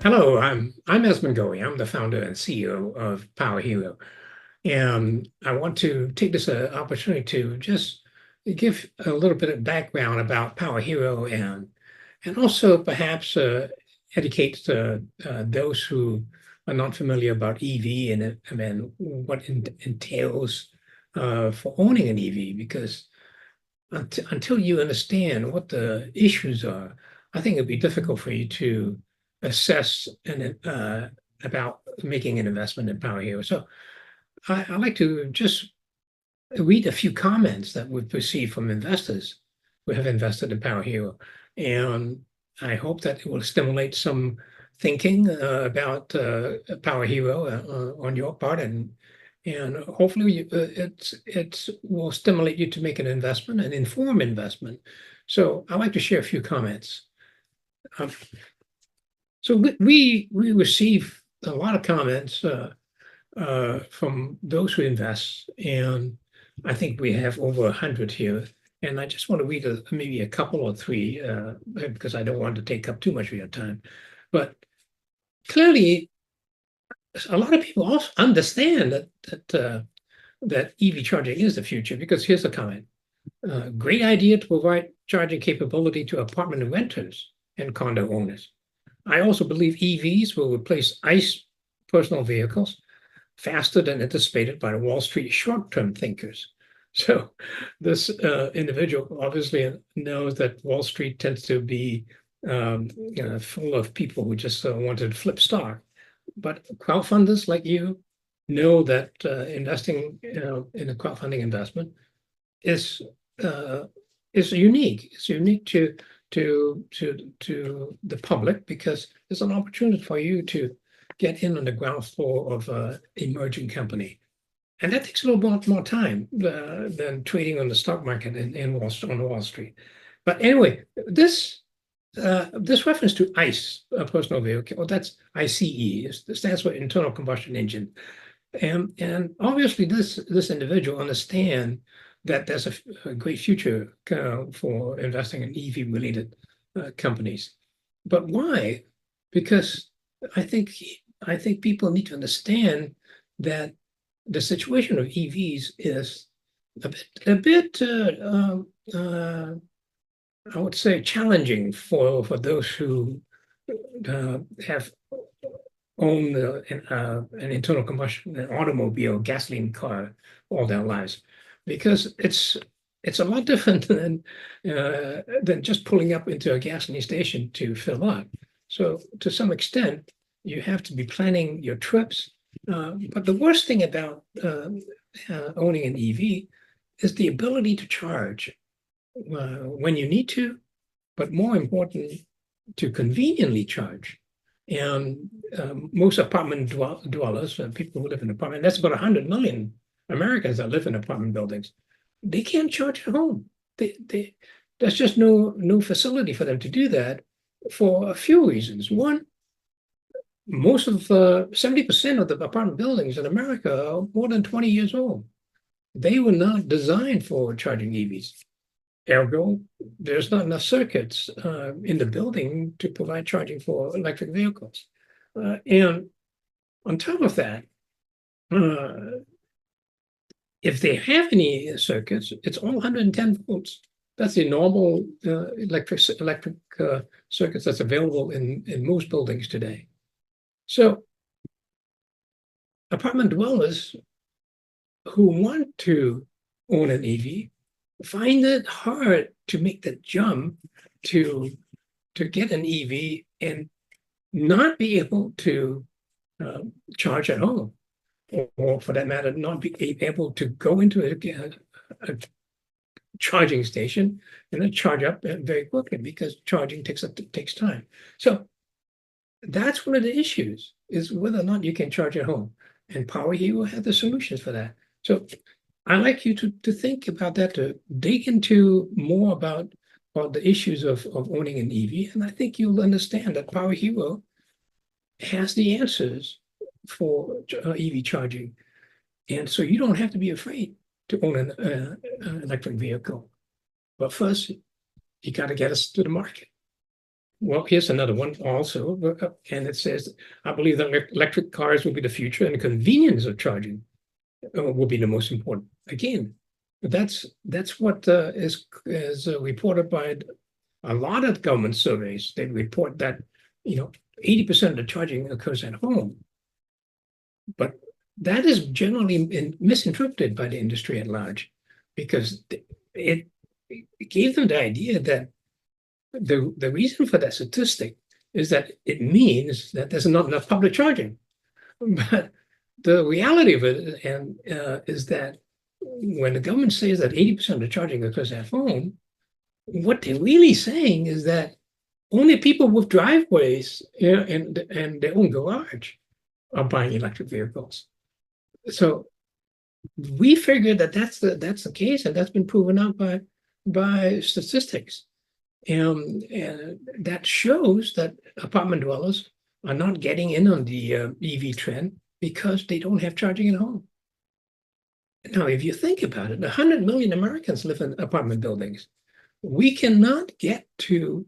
Hello, I'm Esmond Goei. I'm the founder and CEO of Power Hero, and I want to take this opportunity to just give a little bit of background about Power Hero and also perhaps educate those who are not familiar about EV and what entails for owning an EV. Because until you understand what the issues are, I think it'd be difficult for you to assess about making an investment in Power Hero. So I'd like to just read a few comments that we've received from investors who have invested in Power Hero. And I hope that it will stimulate some thinking about Power Hero on your part, and hopefully it will stimulate you to make an investment, an informed investment. So I'd like to share a few comments. Um, so we receive a lot of comments from those who invest, and I think we have over 100 here. And I just want to read maybe a couple or three because I don't want to take up too much of your time. But clearly, a lot of people also understand that EV charging is the future, because here's a comment. Great idea to provide charging capability to apartment renters and condo owners. I also believe EVs will replace ICE personal vehicles faster than anticipated by the Wall Street short-term thinkers. So this individual obviously knows that Wall Street tends to be full of people who just wanted to flip stock. But crowdfunders like you know that investing in a crowdfunding investment is uh, is unique. It's unique to the public, because it's an opportunity for you to get in on the ground floor of an emerging company. And that takes a little more time than trading on the stock market on Wall Street. But anyway, this reference to ICE, a personal vehicle, well, that's ICE. It stands for internal combustion engine. And obviously this individual understand that there's a great future for investing in EV related companies. But why? Because I think I think people need to understand that the situation of EVs is a bit I would say challenging for those who have owned an internal combustion, an automobile, gasoline car all their lives, because it's a lot different than just pulling up into a gasoline station to fill up. So to some extent, you have to be planning your trips. But the worst thing about owning an EV is the ability to charge when you need to, but more important, to conveniently charge. And most apartment dwellers, people who live in apartment, that's about 100 million Americans that live in apartment buildings. They can't charge at home. There's just no facility for them to do that for a few reasons. One, most of 70% of the apartment buildings in America are more than 20 years old. They were not designed for charging EVs. Ergo, there's not enough circuits in the building to provide charging for electric vehicles. And on top of that, uh, if they have any circuits, it's all 110 volts. That's the normal electric circuits that's available in most buildings today. So apartment dwellers who want to own an EV find it hard to make the jump to get an EV and not be able to charge at home, or for that matter, not be able to go into a charging station and then charge up very quickly, because charging takes time. So that's one of the issues, is whether or not you can charge at home. And Power Hero have the solutions for that. So I'd like you to think about that, to dig into more about the issues of owning an EV. And I think you'll understand that Power Hero has the answers for EV charging. And so you don't have to be afraid to own an electric vehicle. But first, you got to get us to the market. Well, here's another one also, and it says, I believe that electric cars will be the future and the convenience of charging will be the most important. Again, that's what is reported by a lot of government surveys. They report that 80% of the charging occurs at home, but that is generally misinterpreted by the industry at large, because it gave them the idea that the reason for that statistic is that it means that there's not enough public charging. But the reality of it is that when the government says that 80% of the charging occurs at home, what they're really saying is that only people with driveways and their own garage are buying electric vehicles. So we figured that that's the case, and that's been proven out by statistics. And that shows that apartment dwellers are not getting in on the EV trend because they don't have charging at home. Now, if you think about it, 100 million Americans live in apartment buildings. We cannot get to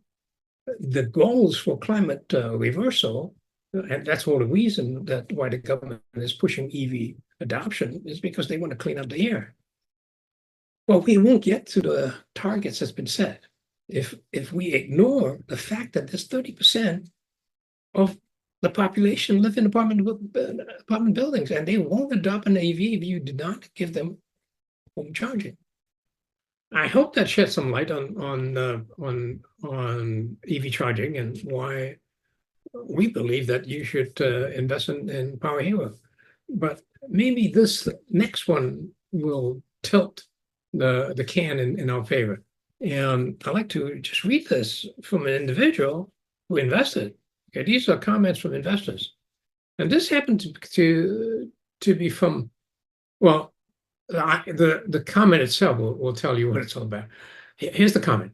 the goals for climate reversal, and that's all the reason that why the government is pushing EV adoption is because they want to clean up the air. Well, we won't get to the targets that's been set if we ignore the fact that there's 30% of the population live in apartment buildings, and they won't adopt an EV if you do not give them home charging. I hope that sheds some light on EV charging and why we believe that you should invest in Power Hero. But maybe this next one will tilt the can in our favor. And I'd like to just read this from an individual who invested. Okay, these are comments from investors. And this happened to be from, well, the comment itself will tell you what it's all about. Here's the comment.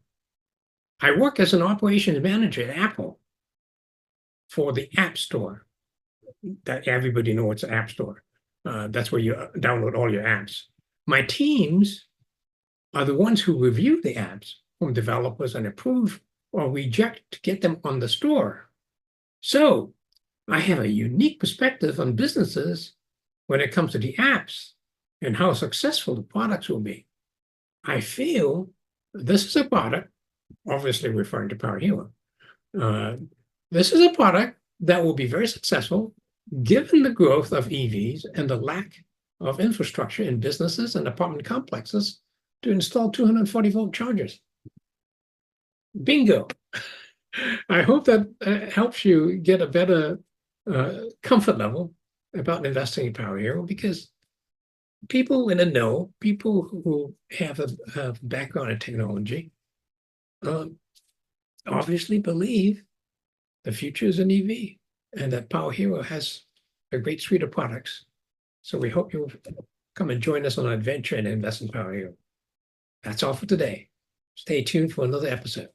I work as an operations manager at Apple for the App Store. That everybody knows it's an App Store. That's where you download all your apps. My teams are the ones who review the apps from developers and approve or reject to get them on the store. So I have a unique perspective on businesses when it comes to the apps and how successful the products will be. I feel this is a product, obviously referring to Power Hero. This is a product that will be very successful given the growth of EVs and the lack of infrastructure in businesses and apartment complexes to install 240-volt chargers. Bingo. I hope that helps you get a better comfort level about investing in Power Hero, because people in the know, people who have a background in technology, obviously believe the future is an EV and that Power Hero has a great suite of products. So we hope you'll come and join us on an adventure and invest in Power Hero. That's all for today. Stay tuned for another episode.